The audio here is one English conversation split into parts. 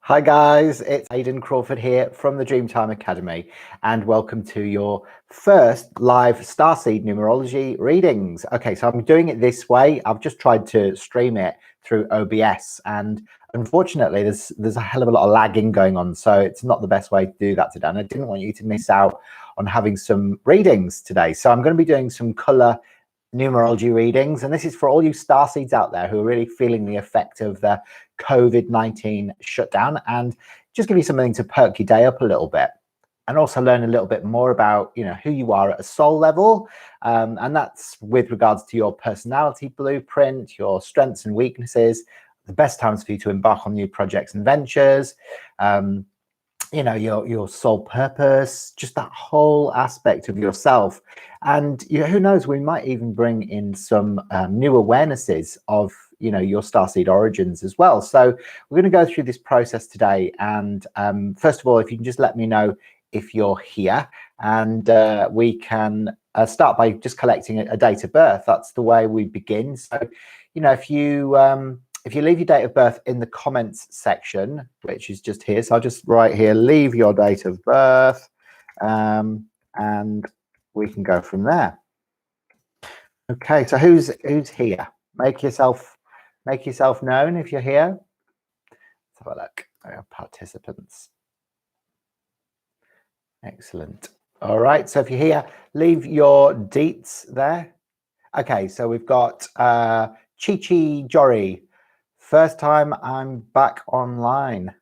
Hi guys, it's Aidan Crawford here from the Dreamtime Academy, and welcome to your first live Starseed numerology readings. Okay, so I'm doing it this way. I've just tried to stream it through OBS, and unfortunately there's a hell of a lot of lagging going on, so it's not the best way to do that today. And I didn't want you to miss out on having some readings today. So I'm going to be doing some color numerology readings, and this is for all you starseeds out there who are really feeling the effect of the COVID-19 shutdown, and just give you something to perk your day up a little bit, and also learn a little bit more about who you are at a soul level, and that's with regards to your personality blueprint, your strengths and weaknesses, the best times for you to embark on new projects and ventures, your soul purpose, just that whole aspect of yourself. And who knows, we might even bring in some new awarenesses of your starseed origins as well. So we're going to go through this process today, and first of all, if you can just let me know if you're here, and we can start by just collecting a date of birth. That's the way we begin. So if you leave your date of birth in the comments section, which is just here, so I'll just write here, leave your date of birth, and we can go from there. Okay, so who's here? Make yourself known if you're here. Let's have a look. I have participants. Excellent. All right, so if you're here, leave your deets there. Okay, so we've got Chi Jory. First time I'm back online.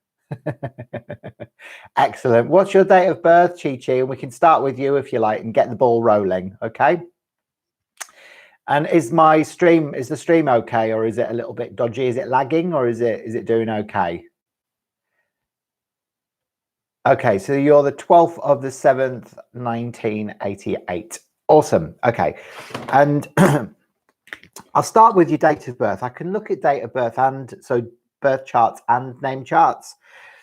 Excellent. What's your date of birth, Chi? And we can start with you if you like and get the ball rolling. Okay. And is the stream okay, or is it a little bit dodgy? Is it lagging, or is it doing okay? Okay, so you're the 12th of the 7th, 1988. Awesome. Okay, and I'll start with your date of birth. I can look at date of birth, and so birth charts and name charts.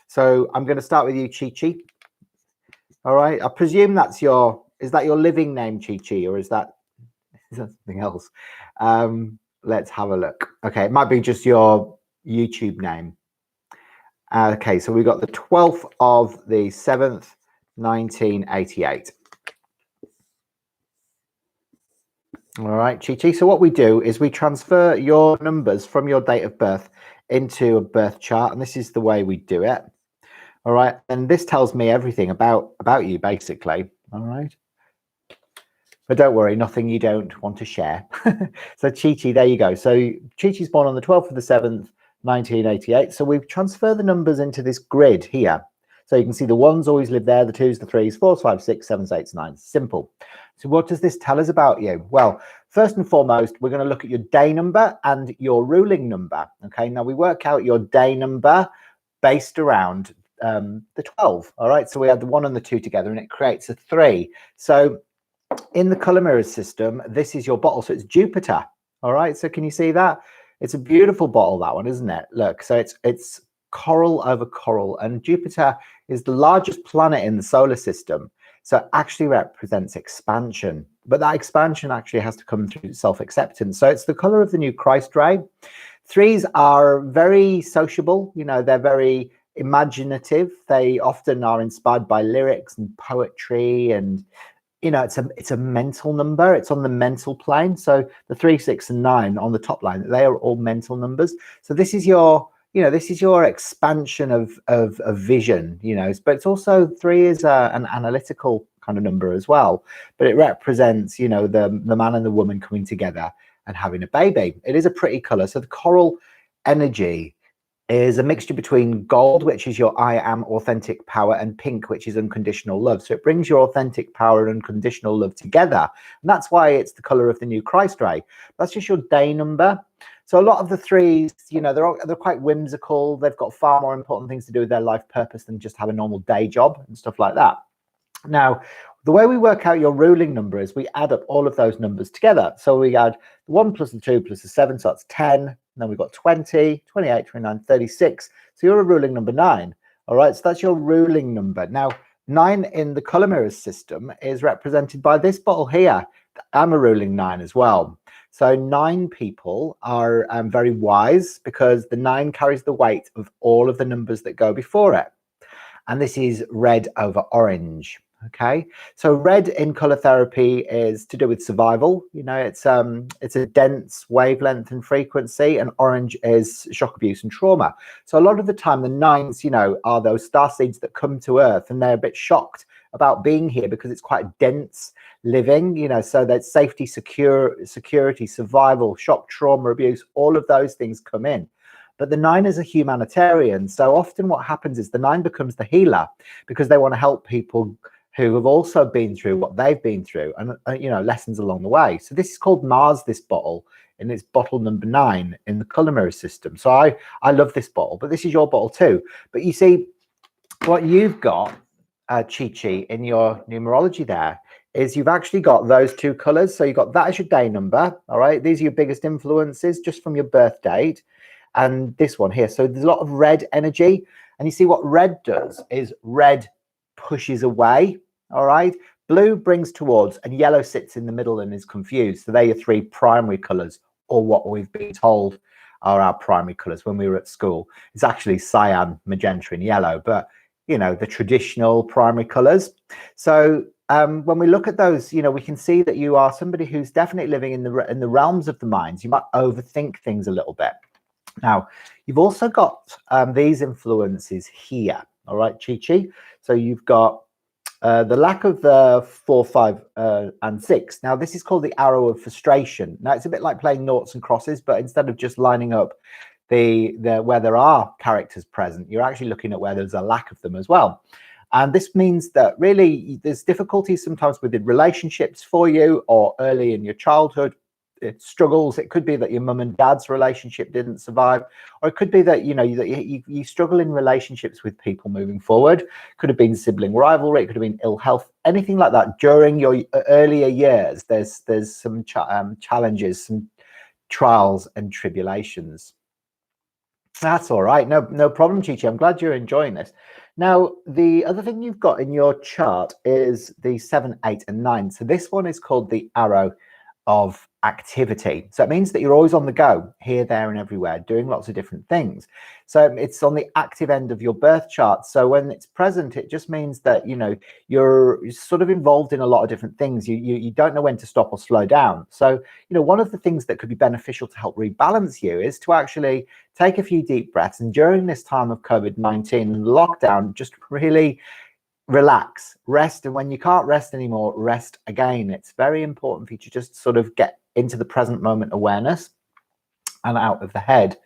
So I'm going to start with you, Chi. All right. I presume is that your living name, Chi, or is that something else? Let's have a look. Okay, it might be just your YouTube name. Okay, so we got the 12th of the 7th, 1988. All right, Chi. So what we do is we transfer your numbers from your date of birth into a birth chart, and this is the way we do it. All right, and this tells me everything about you, basically. All right, but don't worry, nothing you don't want to share. So Chi, there you go. So Chi's born on the 12th of the 7th, 1988. So we've transferred the numbers into this grid here. So you can see the ones always live there, the twos, the threes, fours, five, six, sevens, eights, nines. Simple. So what does this tell us about you? Well, first and foremost, we're going to look at your day number and your ruling number. Okay, now we work out your day number based around the 12. All right, so we add the 1 and the 2 together, and it creates a 3. So in the color mirror system, this is your bottle, so it's Jupiter. All right, so can you see that? It's a beautiful bottle, that one, isn't it? Look, so it's coral over coral, and Jupiter is the largest planet in the solar system, so it actually represents expansion, but that expansion actually has to come through self-acceptance. So it's the color of the new Christ ray. 3s are very sociable, they're very imaginative. They often are inspired by lyrics and poetry, and it's a mental number. It's on the mental plane. So the 3, 6, and 9 on the top line, they are all mental numbers. So this is your expansion of vision, but it's also 3 is an analytical kind of number as well, but it represents, the man and the woman coming together and having a baby. It is a pretty color. So the coral energy is a mixture between gold, which is your I am authentic power, and pink, which is unconditional love. So it brings your authentic power and unconditional love together. And that's why it's the color of the new Christ ray. That's just your day number. So a lot of the 3s, they're quite whimsical. They've got far more important things to do with their life purpose than just have a normal day job and stuff like that. Now, the way we work out your ruling number is we add up all of those numbers together. So we add the 1 plus the 2 plus the 7, so that's 10. And then we've got 20, 28, 29, 36. So you're a ruling number 9. All right, so that's your ruling number. Now, 9 in the color mirror system is represented by this bottle here. I'm a ruling 9 as well. So 9 people are very wise because the 9 carries the weight of all of the numbers that go before it. And this is red over orange. Okay, so red in color therapy is to do with survival. You know, it's a dense wavelength and frequency, and orange is shock, abuse, and trauma. So a lot of the time, the 9s, you know, are those star seeds that come to Earth, and they're a bit shocked about being here because it's quite dense living. You know, so that safety, security, survival, shock, trauma, abuse, all of those things come in. But the 9 is a humanitarian. So often what happens is the 9 becomes the healer because they want to help people who have also been through what they've been through, and you know, lessons along the way. So this is called Mars, this bottle, and it's bottle number 9 in the color mirror system. So I love this bottle, but this is your bottle too. But you see, what you've got, Chi, in your numerology there is you've actually got those 2 colors. So you've got that as your day number. All right, these are your biggest influences just from your birth date, and this one here. So there's a lot of red energy, and you see what red does is red pushes away. All right, blue brings towards, and yellow sits in the middle and is confused. So they're your 3 primary colors, or what we've been told are our primary colors when we were at school. It's actually cyan, magenta, and yellow, but you know, the traditional primary colors. So when we look at those, you know, we can see that you are somebody who's definitely living in the realms of the minds. You might overthink things a little bit. Now, you've also got these influences here. All right, Chi. So you've got the lack of the 4, 5, and 6. Now, this is called the arrow of frustration. Now, it's a bit like playing noughts and crosses, but instead of just lining up where there are characters present, you're actually looking at where there's a lack of them as well. And this means that really there's difficulties sometimes within relationships for you, or early in your childhood. It struggles. It could be that your mum and dad's relationship didn't survive, or it could be that you struggle in relationships with people moving forward. Could have been sibling rivalry. It could have been ill health, anything like that during your earlier years. There's some challenges, some trials and tribulations. That's all right. No problem, Chi. I'm glad you're enjoying this. Now, the other thing you've got in your chart is the 7, 8, and 9. So this one is called the arrow of activity. So it means that you're always on the go, here, there, and everywhere, doing lots of different things. So it's on the active end of your birth chart. So when it's present, it just means that, you know, you're sort of involved in a lot of different things. You don't know when to stop or slow down. So, you know, one of the things that could be beneficial to help rebalance you is to actually take a few deep breaths. And during this time of COVID-19 and lockdown, just really relax, rest, and when you can't rest anymore, rest again. It's very important for you to just sort of get into the present moment awareness and out of the head.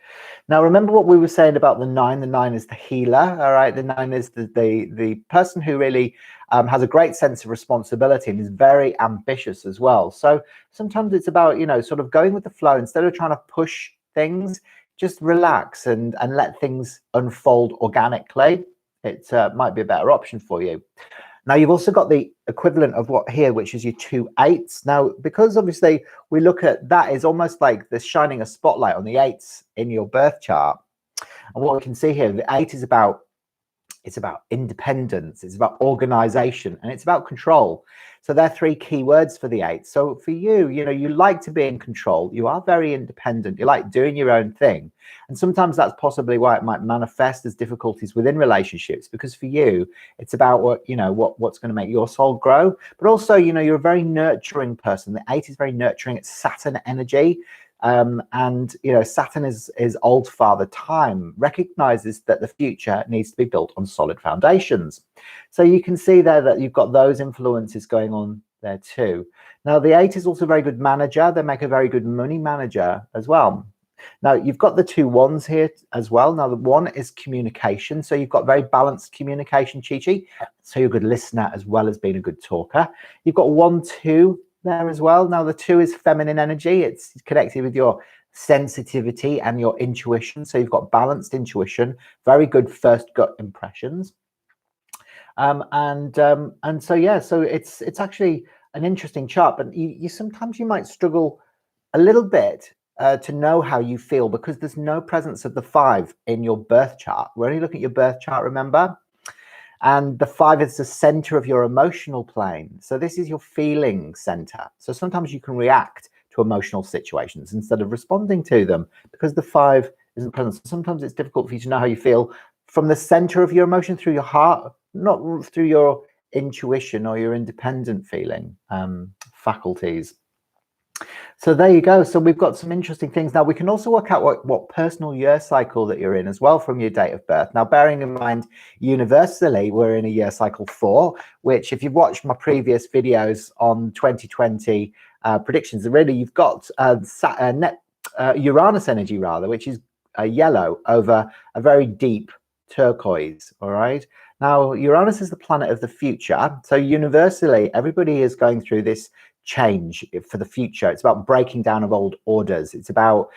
Now, remember what we were saying about the 9. The 9 is the healer. All right, the 9 is the person who really has a great sense of responsibility and is very ambitious as well. So sometimes it's about, you know, sort of going with the flow instead of trying to push things. Just relax and let things unfold organically. It might be a better option for you. Now, you've also got the equivalent of what here, which is your 2 8s. Now, because obviously we look at that is almost like the shining a spotlight on the 8s in your birth chart. And what we can see here, the 8 is about, it's about independence, it's about organization, and it's about control. So they're 3 key words for the 8. So for you, you know, you like to be in control. You are very independent. You like doing your own thing. And sometimes that's possibly why it might manifest as difficulties within relationships, because for you, it's about what, you know, what's going to make your soul grow. But also, you know, you're a very nurturing person. The 8 is very nurturing. It's Saturn energy. And you know, Saturn is old father time, recognizes that the future needs to be built on solid foundations. So you can see there that you've got those influences going on there too. Now, the 8 is also a very good manager. They make a very good money manager as well. Now, you've got the 2 1s here as well. Now, the 1 is communication. So you've got very balanced communication, Chi. So you're a good listener as well as being a good talker. You've got 1, 2 there as well. Now, the 2 is feminine energy. It's connected with your sensitivity and your intuition. So you've got balanced intuition, very good first gut impressions. And so, yeah, so it's actually an interesting chart, but you sometimes you might struggle a little bit to know how you feel, because there's no presence of the 5 in your birth chart. We're only looking at your birth chart, remember? And the 5 is the center of your emotional plane. So this is your feeling center. So sometimes you can react to emotional situations instead of responding to them, because the 5 isn't present. So sometimes it's difficult for you to know how you feel from the center of your emotion, through your heart, not through your intuition or your independent feeling faculties. So there you go. So we've got some interesting things. Now we can also work out what personal year cycle that you're in as well from your date of birth. Now, bearing in mind, universally, we're in a year cycle 4, which if you've watched my previous videos on 2020 predictions, really you've got Uranus energy rather, which is a yellow over a very deep turquoise. All right. Now, Uranus is the planet of the future. So universally, everybody is going through this change for the future. It's about breaking down of old orders. It's about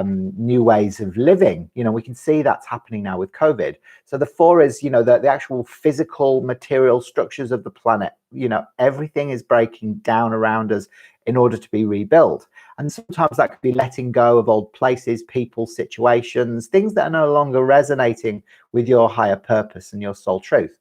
new ways of living. You know, we can see that's happening now with COVID. So the 4 is, you know, the actual physical material structures of the planet. You know, everything is breaking down around us in order to be rebuilt. And sometimes that could be letting go of old places, people, situations, things that are no longer resonating with your higher purpose and your soul truth.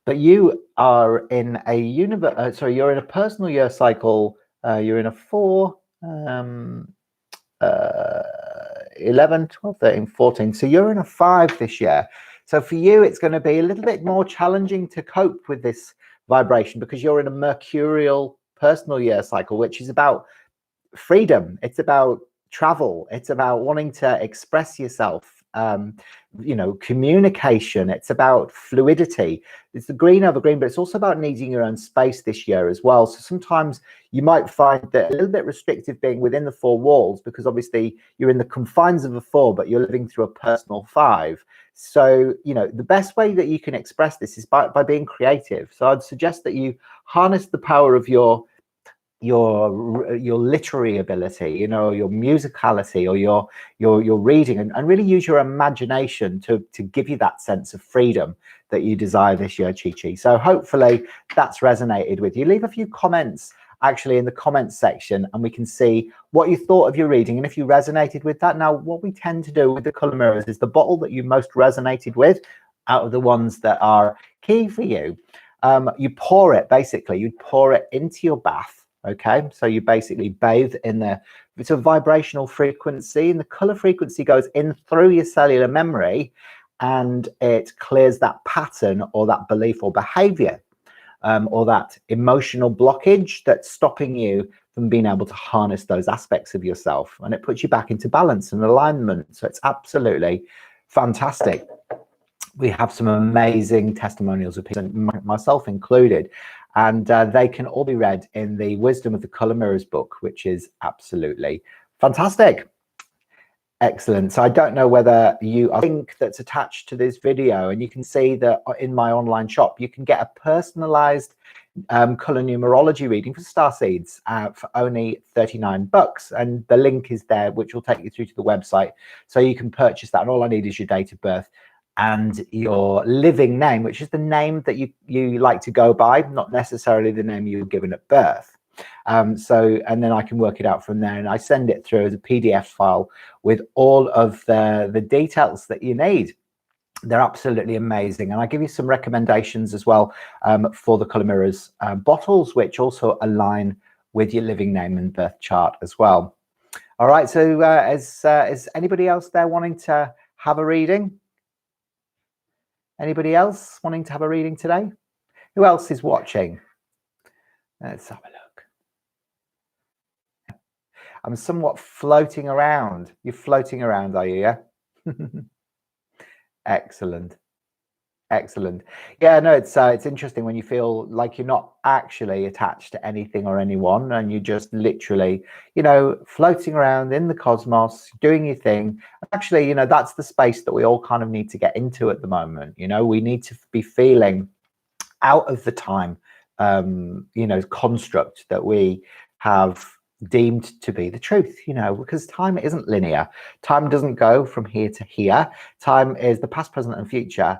But you are in a you're in a personal year cycle. You're in a 4, 11, 12, 13, 14. So you're in a 5 this year. So for you, it's going to be a little bit more challenging to cope with this vibration, because you're in a mercurial personal year cycle, which is about freedom. It's about travel. It's about wanting to express yourself. You know, communication. It's about fluidity. It's the green over green, but it's also about needing your own space this year as well. So sometimes you might find that a little bit restrictive being within the 4 walls, because obviously you're in the confines of a 4, but you're living through a personal 5. So, you know, the best way that you can express this is by being creative. So I'd suggest that you harness the power of your literary ability, you know, your musicality, or your reading, and really use your imagination to give you that sense of freedom that you desire this year, Chi. So hopefully that's resonated with you. Leave a few comments actually in the comments section, and we can see what you thought of your reading and if you resonated with that. Now, what we tend to do with the color mirrors is the bottle that you most resonated with out of the ones that are key for you, you pour it, basically you pour it into your bath. Okay, so you basically bathe in it's a vibrational frequency, and the color frequency goes in through your cellular memory, and it clears that pattern or that belief or behavior, or that emotional blockage that's stopping you from being able to harness those aspects of yourself, and it puts you back into balance and alignment. So it's absolutely fantastic. We have some amazing testimonials of people, myself included, and they can all be read in the Wisdom of the Color Mirrors book, which is absolutely fantastic. Excellent. So I don't know whether you, I think that's attached to this video, and you can see that in my online shop you can get a personalized color numerology reading for Starseeds for only $39, and the link is there, which will take you through to the website, so you can purchase that. And all I need is your date of birth and your living name, which is the name that you like to go by, not necessarily the name you were given at birth. And then I can work it out from there, and I send it through as a PDF file with all of the details that you need. They're absolutely amazing, and I give you some recommendations as well for the color mirrors bottles, which also align with your living name and birth chart as well. All right, so is anybody else there wanting to have a reading? Anybody else wanting to have a reading today? Who else is watching? Let's have a look. I'm somewhat floating around. You're floating around, are you? Yeah. Excellent. Excellent. Yeah, no, it's interesting when you feel like you're not actually attached to anything or anyone, and you're just literally, you know, floating around in the cosmos, doing your thing. Actually, you know, that's the space that we all kind of need to get into at the moment. You know, we need to be feeling out of the time, you know, construct that we have deemed to be the truth, you know, because time isn't linear. Time doesn't go from here to here. Time is the past, present, and future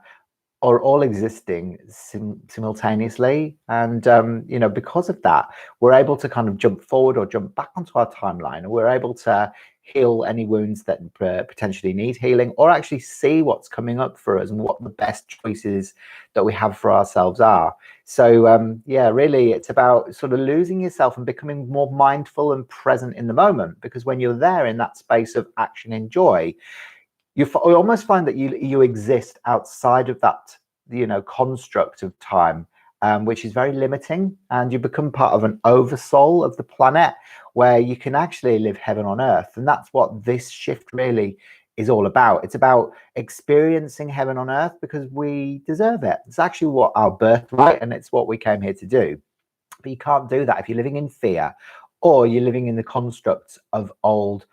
are all existing simultaneously, and you know, because of that, we're able to kind of jump forward or jump back onto our timeline, and we're able to heal any wounds that potentially need healing, or actually see what's coming up for us and what the best choices that we have for ourselves are. So yeah, really it's about sort of losing yourself and becoming more mindful and present in the moment, because when you're there in that space of action and joy, you almost find that you exist outside of that, you know, construct of time, which is very limiting, and you become part of an oversoul of the planet where you can actually live heaven on earth. And that's what this shift really is all about. It's about experiencing heaven on earth because we deserve it. It's actually what our birthright, and it's what we came here to do. But you can't do that if you're living in fear, or you're living in the constructs of old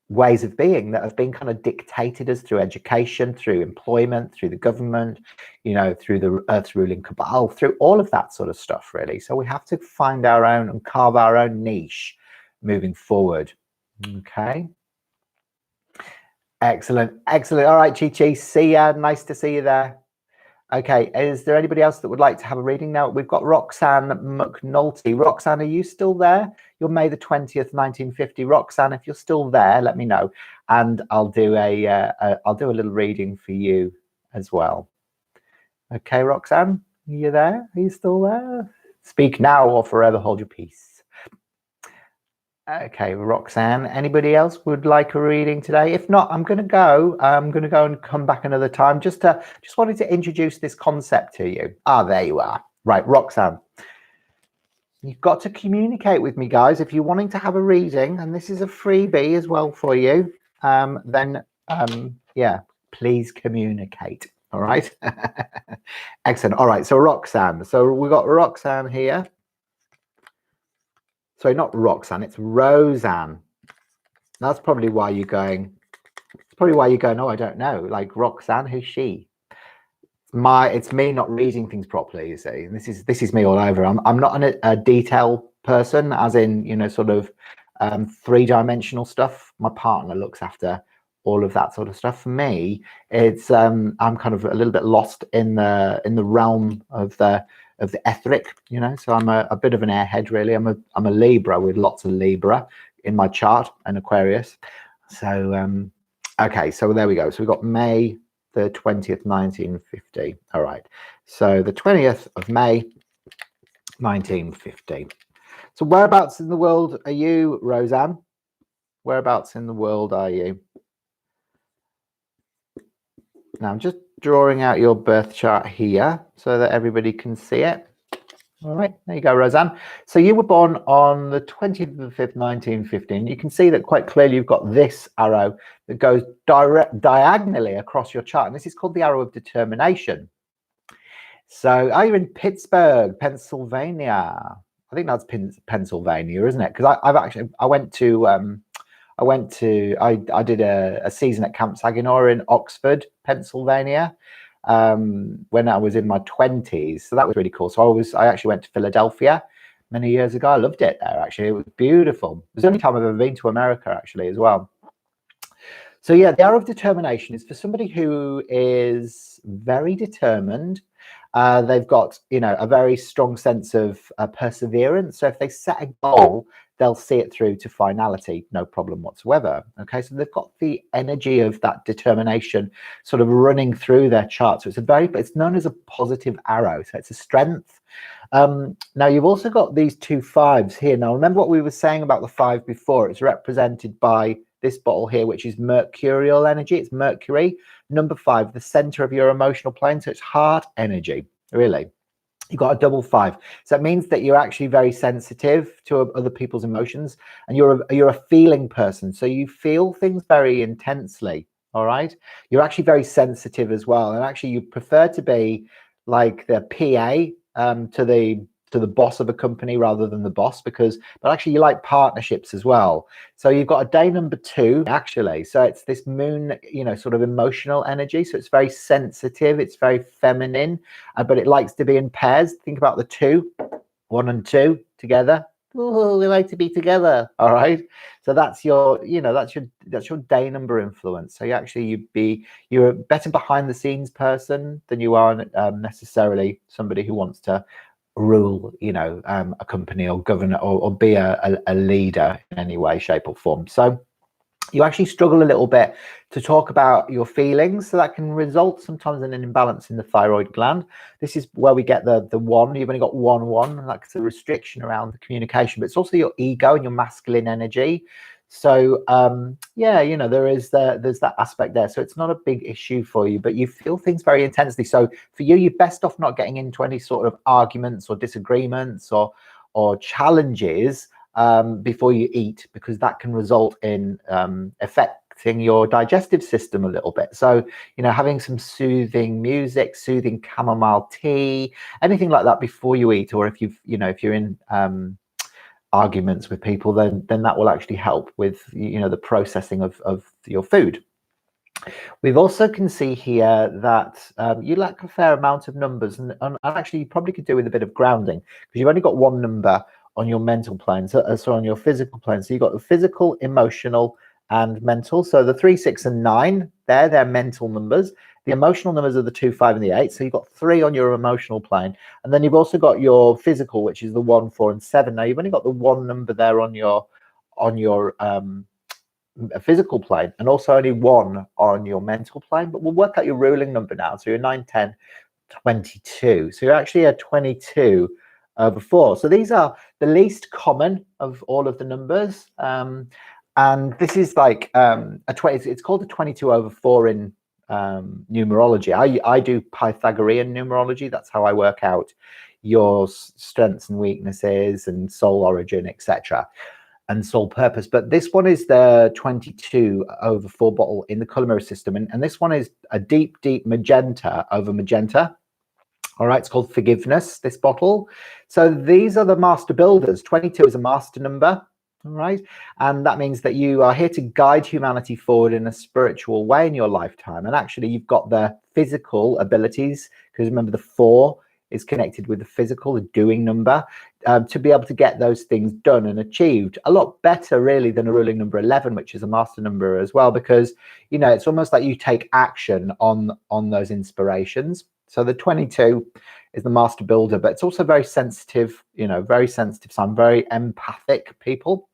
ways of being that have been kind of dictated us through education, through employment, through the government, you know, through the earth ruling cabal, through all of that sort of stuff, really. So we have to find our own and carve our own niche moving forward. Okay. Excellent. Excellent. All right, Chi. See ya. Nice to see you there. Okay, is there anybody else that would like to have a reading now? We've got Roxanne McNulty. Roxanne, are you still there? You're May the 20th, 1950. Roxanne, if you're still there, let me know, and I'll do a little reading for you as well. Okay, Roxanne, are you there? Are you still there? Speak now or forever hold your peace. Okay, Roxanne, anybody else would like a reading today? If not, I'm going to go and come back another time. Just wanted to introduce this concept to you. Ah, there you are. Right, Roxanne, you've got to communicate with me, guys. If you're wanting to have a reading, and this is a freebie as well for you, then yeah, please communicate. All right. Excellent. All right, so Roxanne, so we've got Roxanne here. Sorry, not Roxanne, it's Roseanne. That's probably why you're going, oh, I don't know, like Roxanne, who's she? It's me not reading things properly, you see. This is me all over. I'm not a detail person, as in, you know, sort of three-dimensional stuff. My partner looks after all of that sort of stuff. For me, it's I'm kind of a little bit lost in the realm of the etheric, you know. So I'm a bit of an airhead, really. I'm a Libra with lots of Libra in my chart, and Aquarius. So okay, so there we go. So we've got May the 20th, 1950. All right, so the 20th of May 1950. So whereabouts in the world are you, Roseanne? Whereabouts in the world are you? Now I'm just drawing out your birth chart here so that everybody can see it. All right, there you go, Roseanne. So you were born on the 20th of the 5th, 1915. You can see that quite clearly you've got this arrow that goes diagonally across your chart, and this is called the arrow of determination. So are you in Pittsburgh, Pennsylvania? I think that's Pennsylvania, isn't it? Because I did a season at Camp Saginaw in Oxford, Pennsylvania, when I was in my 20s. So that was really cool. So I actually went to Philadelphia many years ago. I loved it there, actually. It was beautiful. It was the only time I've ever been to America, actually, as well. So yeah, the arrow of determination is for somebody who is very determined. They've got, you know, a very strong sense of perseverance. So if they set a goal, they'll see it through to finality, no problem whatsoever. Okay, so they've got the energy of that determination sort of running through their chart. So it's known as a positive arrow. So it's a strength. Now you've also got these two fives here. Now remember what we were saying about the five before. It's represented by this bottle here, which is mercurial energy. It's Mercury. Number 5, the center of your emotional plane. So it's heart energy, really. You've got a double 5. So it means that you're actually very sensitive to other people's emotions, and you're a feeling person. So you feel things very intensely. All right. You're actually very sensitive as well. And actually you prefer to be like the PA to the boss of a company rather than the boss, but actually you like partnerships as well. So you've got a day number 2, actually. So it's this moon, you know, sort of emotional energy. So it's very sensitive. It's very feminine, but it likes to be in pairs. Think about the 2, 1 and 2 together. Oh, we like to be together. All right. So that's your, you know, that's your day number influence. So you're a better behind the scenes person than you are necessarily somebody who wants to rule, you know, a company or govern or be a leader in any way, shape or form. So you actually struggle a little bit to talk about your feelings, so that can result sometimes in an imbalance in the thyroid gland. This is where we get the one. You've only got one, and that's a restriction around the communication, but it's also your ego and your masculine energy. So yeah, you know, there's that aspect there. So it's not a big issue for you, but you feel things very intensely. So for you, you're best off not getting into any sort of arguments or disagreements or challenges before you eat, because that can result in affecting your digestive system a little bit. So, you know, having some soothing music, soothing chamomile tea, anything like that before you eat, or if you've, you know, if you're in arguments with people, then that will actually help with, you know, the processing of your food. We've also can see here that you lack a fair amount of numbers, and actually you probably could do with a bit of grounding, because you've only got one number on your mental plane, so on your physical plane. So you've got the physical, emotional, and mental. So the 3, 6, and 9, they're mental numbers. The emotional numbers are the 2, 5, and the 8. So you've got 3 on your emotional plane, and then you've also got your physical, which is the 1, 4, and 7. Now you've only got the one number there on your a physical plane, and also only 1 on your mental plane. But we'll work out your ruling number now. So you're 9, 10, 22. So you're actually a 22 over 4. So these are the least common of all of the numbers. And this is like a 20. It's called a 22 over 4 in numerology. I do Pythagorean numerology. That's how I work out your strengths and weaknesses and soul origin, etc., and soul purpose. But this one is the 22 over 4 bottle in the color mirror system, and this one is a deep magenta over magenta. All right, it's called Forgiveness, this bottle. So these are the master builders. 22 is a master number. All right, and that means that you are here to guide humanity forward in a spiritual way in your lifetime. And actually you've got the physical abilities, because remember the 4 is connected with the physical, the doing number, to be able to get those things done and achieved a lot better really than a ruling number 11, which is a master number as well, because, you know, it's almost like you take action on those inspirations. So the 22 is the master builder, but it's also very sensitive, you know, very sensitive. So I'm very empathic people,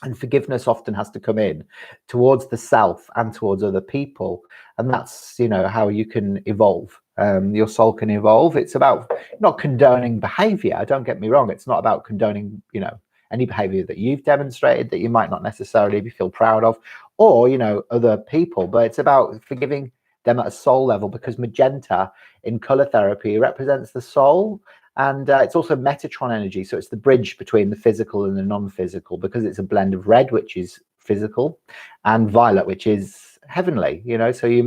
and forgiveness often has to come in towards the self and towards other people. And that's, you know, how you can evolve. Your soul can evolve. It's about not condoning behavior. Don't get me wrong. It's not about condoning, you know, any behavior that you've demonstrated that you might not necessarily feel proud of, or, you know, other people, but it's about forgiving them at a soul level, because magenta in color therapy represents the soul. And it's also Metatron energy. So it's the bridge between the physical and the non-physical, because it's a blend of red, which is physical, and violet, which is heavenly, you know. So you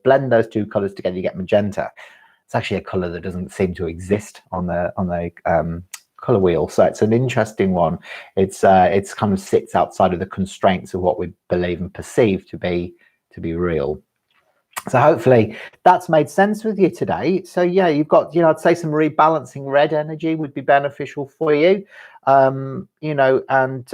blend those two colors together, you get magenta. It's actually a color that doesn't seem to exist on the color wheel. So it's an interesting one. It's kind of sits outside of the constraints of what we believe and perceive to be real. So hopefully that's made sense with you today. So yeah, you've got, you know, I'd say some rebalancing red energy would be beneficial for you, you know, and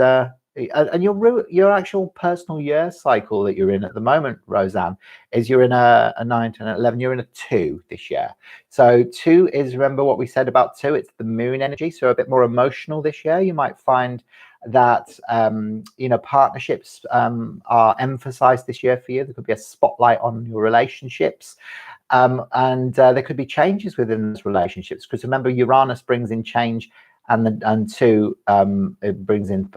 your actual personal year cycle that you're in at the moment, Roseanne, is you're in a 9, 10, 11, you're in a 2 this year. So 2 is, remember what we said about 2, it's the moon energy. So a bit more emotional this year. You might find that you know, partnerships are emphasized this year for you. There could be a spotlight on your relationships, and there could be changes within those relationships, because remember Uranus brings in change, and 2 it brings in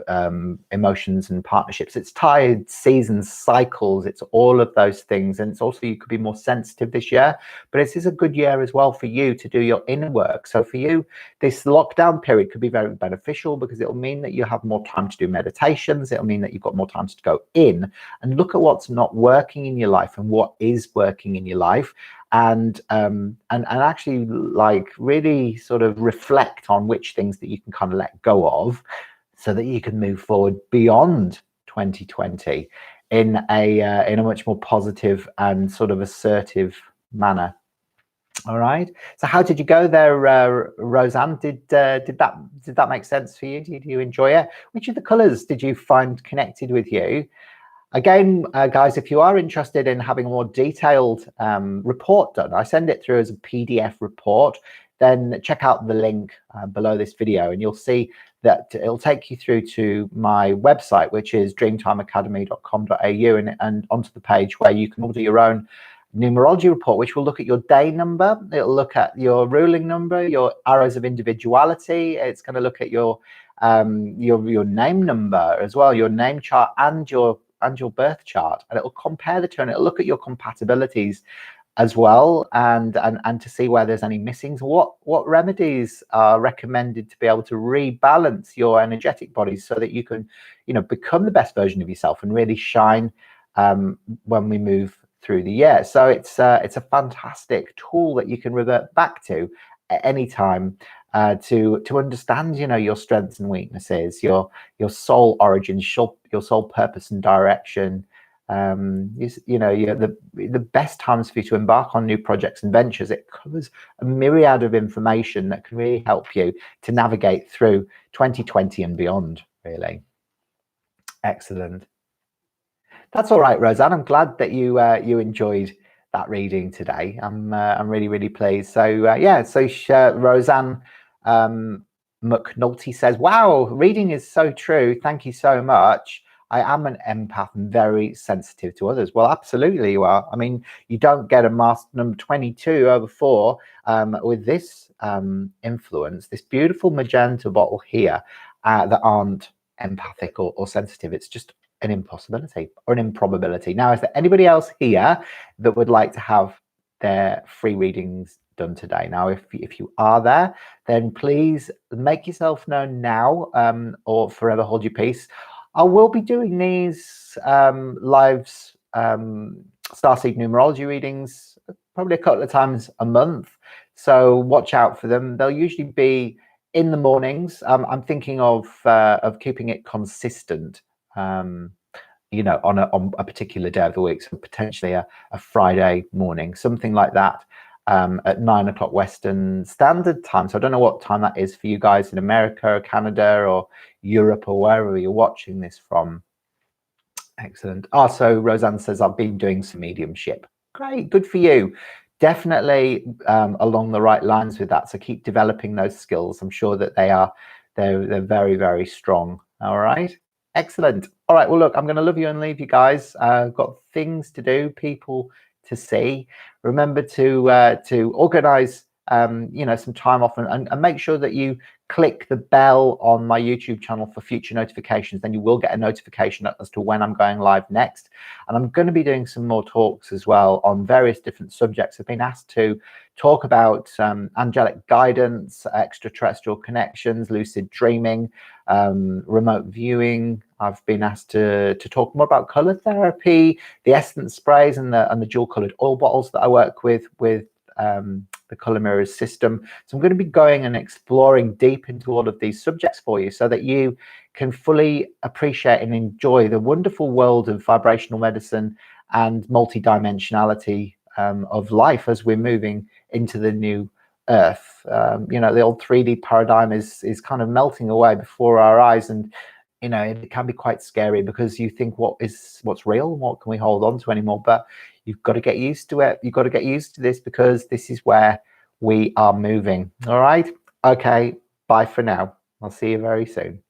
emotions and partnerships. It's tied seasons, cycles, it's all of those things. And it's also, you could be more sensitive this year, but it is a good year as well for you to do your inner work. So for you, this lockdown period could be very beneficial, because it'll mean that you have more time to do meditations. It'll mean that you've got more time to go in and look at what's not working in your life and what is working in your life, and actually like really sort of reflect on which things that you can kind of let go of, so that you can move forward beyond 2020 in a much more positive and sort of assertive manner. All right, so how did you go there, Roseanne? Did that make sense for you? Did you enjoy it? Which of the colors did you find connected with you? Again, guys, if you are interested in having a more detailed report done, I send it through as a PDF report, then check out the link below this video, and you'll see that it'll take you through to my website, which is dreamtimeacademy.com.au, and onto the page where you can order your own numerology report, which will look at your day number. It'll look at your ruling number, your arrows of individuality. It's going to look at your name number as well, your name chart and your birth chart, and it'll compare the two, and it'll look at your compatibilities as well, and to see where there's any missings, what remedies are recommended to be able to rebalance your energetic bodies so that you can, become the best version of yourself and really shine when we move through the year. So it's a fantastic tool that you can revert back to at any time to understand, your strengths and weaknesses, your soul origins, your soul purpose and direction. The best times for you to embark on new projects and ventures. It covers a myriad of information that can really help you to navigate through 2020 and beyond. Really excellent. That's all right, Roseanne. I'm glad that you enjoyed that reading today. I'm really pleased. So Roseanne McNulty says, "Wow, reading is so true. Thank you so much. I am an empath and very sensitive to others." Well, absolutely you are. I mean, you don't get a master number 22/4 with this influence, this beautiful magenta bottle here, that aren't empathic or sensitive. It's just an impossibility or an improbability. Now, is there anybody else here that would like to have their free readings done today? Now, if you are there, then please make yourself known now, or forever hold your peace. I will be doing these lives, Starseed numerology readings, probably a couple of times a month. So watch out for them. They'll usually be in the mornings. I'm thinking of keeping it consistent, on a particular day of the week. So potentially a Friday morning, something like that, at 9 o'clock Western Standard Time. So I don't know what time that is for you guys in America or Canada or Europe or wherever you're watching this from. Excellent. Also, Roseanne says, "I've been doing some mediumship." Great, good for you. Definitely along the right lines with that. So keep developing those skills. I'm sure that they're very, very strong. All right. Excellent. All right. Well, look, I'm going to love you and leave you guys. I've got things to do, people to see. Remember to organize some time off, and make sure that you click the bell on my YouTube channel for future notifications. Then you will get a notification as to when I'm going live next. And I'm going to be doing some more talks as well on various different subjects. I've been asked to talk about angelic guidance, extraterrestrial connections, lucid dreaming, remote viewing. I've been asked to talk more about color therapy, the essence sprays, and the dual colored oil bottles that I work with the color mirrors system. So I'm going to be going and exploring deep into all of these subjects for you, so that you can fully appreciate and enjoy the wonderful world of vibrational medicine and multidimensionality of life as we're moving into the new Earth. The old 3D paradigm is kind of melting away before our eyes, and it can be quite scary, because you think, what's real, what can we hold on to anymore? But you've got to get used to it. You've got to get used to this, because this is where we are moving. All right. Okay. Bye for now. I'll see you very soon.